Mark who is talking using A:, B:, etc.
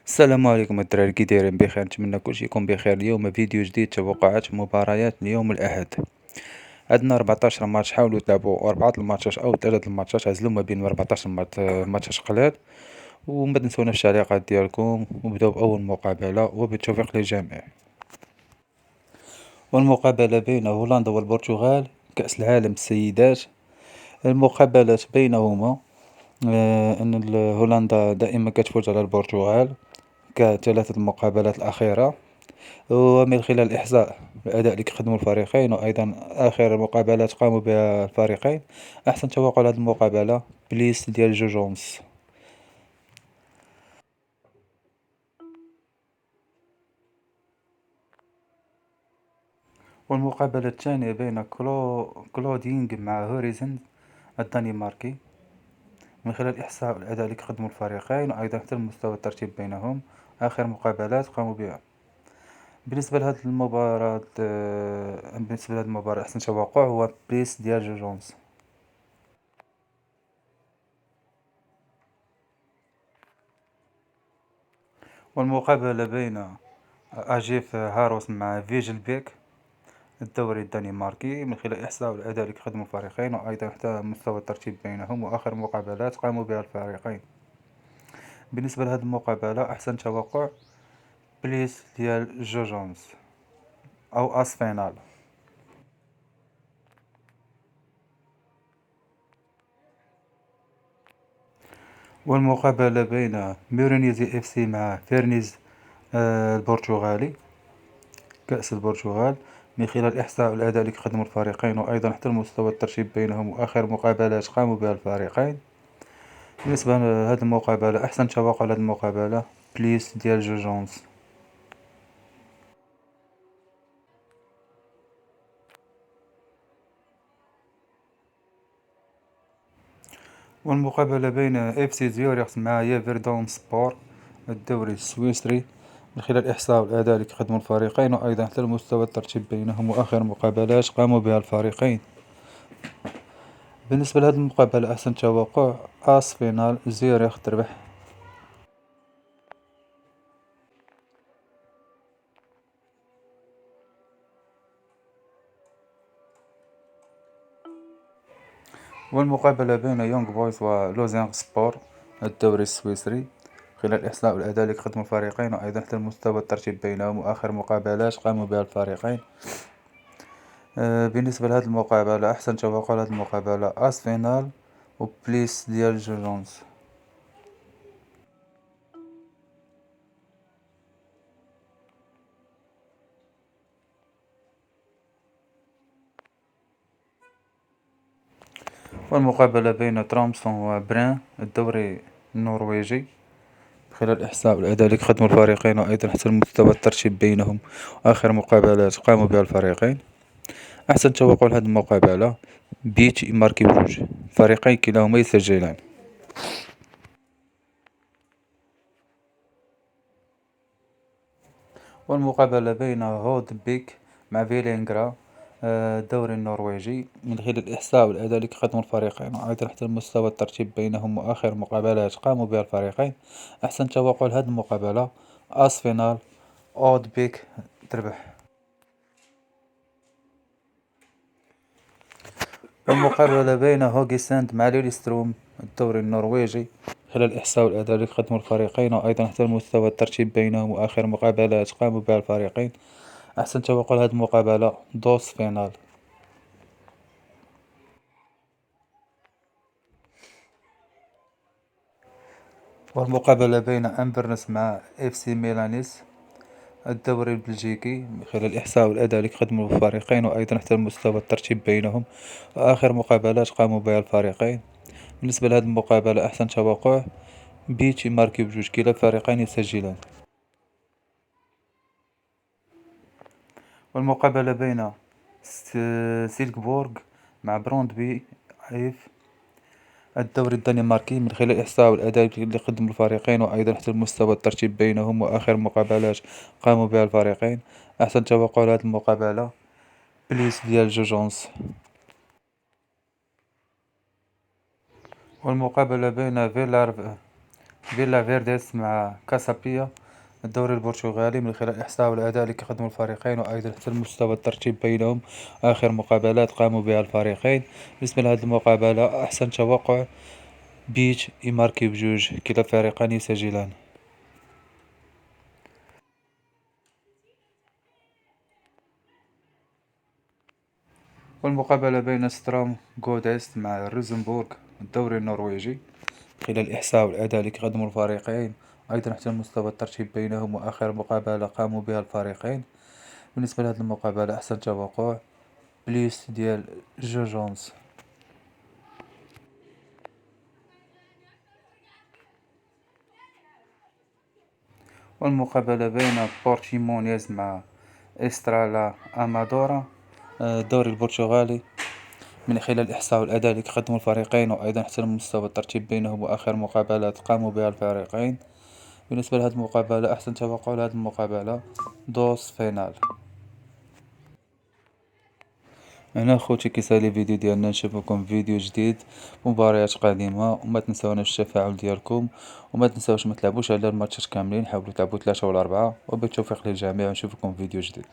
A: السلام عليكم الدراري، كي دايرين؟ بخير، نتمنى كلشي يكون بخير. اليوم فيديو جديد، توقعات مباريات اليوم الأحد. عندنا 14 ماتش، حاولوا تلعبوا 4 الماتشات أو 3 الماتشات، عزلوا ما بين 14 ماتشات قلال. وما تنسوناش التعليقات ديالكم، وبداو بأول مقابلة وبالتوفيق للجميع. والمقابلة بين هولندا والبرتغال، كأس العالم السيدات. المقابلات بينهما أن هولندا دائما كتفوز على البرتغال كثلاثة المقابلات الأخيرة. ومن خلال الإحصاء الأداء اللي كيقدموا الفريقين، وأيضا آخر مقابلات قاموا بها الفريقين، أحسن توقع لهذه المقابلة بليس ديال جوج ونص. والمقابلة الثانية بين كلودينغ مع هوريزن الدنماركي. من خلال الإحصاء الأداء اللي كيقدموا الفريقين، وأيضا حتى مستوى الترتيب بينهم، آخر مقابلات قاموا بها. بالنسبة لهذه المباراة أحسن توقع هو بليس ديال جوج ونص. والمقابلة بين أجيف هاروس مع فيجل بيك الدوري الدنماركي. من خلال الإحصاء والأداء اللي كيقدموا الفريقين، وأيضا حتى مستوى الترتيب بينهم، وآخر مقابلات قاموا بها الفريقين. بالنسبة لهذه المقابلة أحسن توقع بليس ديال جوج ونص أو أس فينال. والمقابلة بين ميرينيزي اف سي مع فيرنيز البرتغالي، كأس البرتغال. من خلال الإحصاء والأداء اللي كيقدموا الفريقين، وأيضا حتى المستوى الترتيب بينهم، وآخر مقابلات قاموا بها الفريقين. بالنسبة لهذه المقابلة أحسن توقع لهذه المقابلة بليس ديال جوج ونص. والمقابلة بين اف سي زيورخ مع يافردون سبور الدوري السويسري. من خلال الإحصاء والأداء اللي كيقدموا الفريقين، وأيضا حتى المستوى الترتيب بينهم، وآخر مقابلات قاموا بها الفريقين. بالنسبة لهذه المقابلة أحسن توقع أس فينال زيورخ تربح. والمقابلة بين يونغ بويز ولوزينغ سبور الدوري السويسري. خلال الإحصاء والأداء اللي كيقدموا الفريقين، وأيضا حتى المستوى الترتيب بينهم، وآخر مقابلات قاموا بها الفريقين. بالنسبة لهذه المقابلة أحسن توقع لهذه المقابلة أس فينال وبليس ديال جوجونز. والمقابلة بين ترامسون وبرين الدوري النرويجي. خلال الإحصاء والأداء اللي كيقدموا الفريقين، وأيضا حتى المستوى الترتيب بينهم، وآخر مقابلات قاموا بها الفريقين. أحسن توقع لهذه المقابلة بيت يماركي بجوج، فريقين كلاهما يسجلان. والمقابلة بين هود بيك مع فيلينغرا الدوري النرويجي. من خلال الإحصاء والأداء اللي كيقدموا الفريقين، وأيضا حتى المستوى الترتيب بينهم، وآخر مقابلات قاموا بها الفريقين، أحسن توقع لهذه المقابلة أس فينال أود بيك تربح. المقابلة بين هوغي ساند مع ليليستروم الدوري النرويجي. خلال الإحصاء والأداء اللي قدموا الفريقين، وأيضا حتى المستوى الترتيب بينهم، وآخر مقابلات قاموا بها الفريقين، أحسن توقع لهذه المقابلة دوس فينال. والمقابلة بين أمبرنس مع اف سي ميلانيس الدوري البلجيكي. خلال الإحصاء والأداء اللي قدموا الفريقين، وأيضا حتى المستوى الترتيب بينهم، وآخر مقابلات قاموا بها الفريقين. بالنسبة لهذه المقابلة أحسن توقع بيتي ماركي بجوج، كلا الفريقين يسجلان. والمقابلة بين سيلكبورغ مع بروندبي اف الدوري الدنماركي. من خلال الإحصاء والأداء اللي قدم الفريقين، وأيضا حتى المستوى الترتيب بينهم، وآخر مقابلات قاموا بها الفريقين، أحسن توقع لهذه المقابلة بليس ديال جوجونس. والمقابلة بين فيلا فيرديس مع كاسابيا. الدوري البرتغالي من خلال الإحصاء والأداء اللي كيقدموا الفريقين، وأيضا حتى المستوى الترتيب بينهم، آخر مقابلات قاموا بها الفريقين. بالنسبة لهذه المقابلة أحسن توقع بيت يماركي بجوج، كلا الفريقان يسجلان. والمقابلة بين ستروم غوديست مع روزنبورغ، الدوري النرويجي، خلال الإحصاء والأداء اللي كيقدموا الفريقين، أيضا حتى المستوى الترتيب بينهم، وآخر مقابلة قاموا بها الفريقين. بالنسبة لهذه المقابلة أحسن توقع بليس ديال جو جونز. والمقابلة بين بورتيمونيز مع إسترالا أمادورا، الدوري البرتغالي، من خلال الإحصاء والأداء اللي كيقدموا الفريقين، وأيضا حتى مستوى الترتيب بينهم، وآخر مقابلات قاموا بها الفريقين. بالنسبة لهذه المقابلة أحسن توقع لهذه المقابلة دوس فينال. هنا خوتي كيسالي الفيديو ديالنا، نشوفكم فيديو جديد، مباريات قادمة، وما تنساوناش التفاعل ديالكم، وما تنساوش ما تلعبوش على الماتشات كاملين، حاولوا تلعبوا 3 ولا 4، وبالتوفيق للجميع، ونشوفكم فيديو جديد.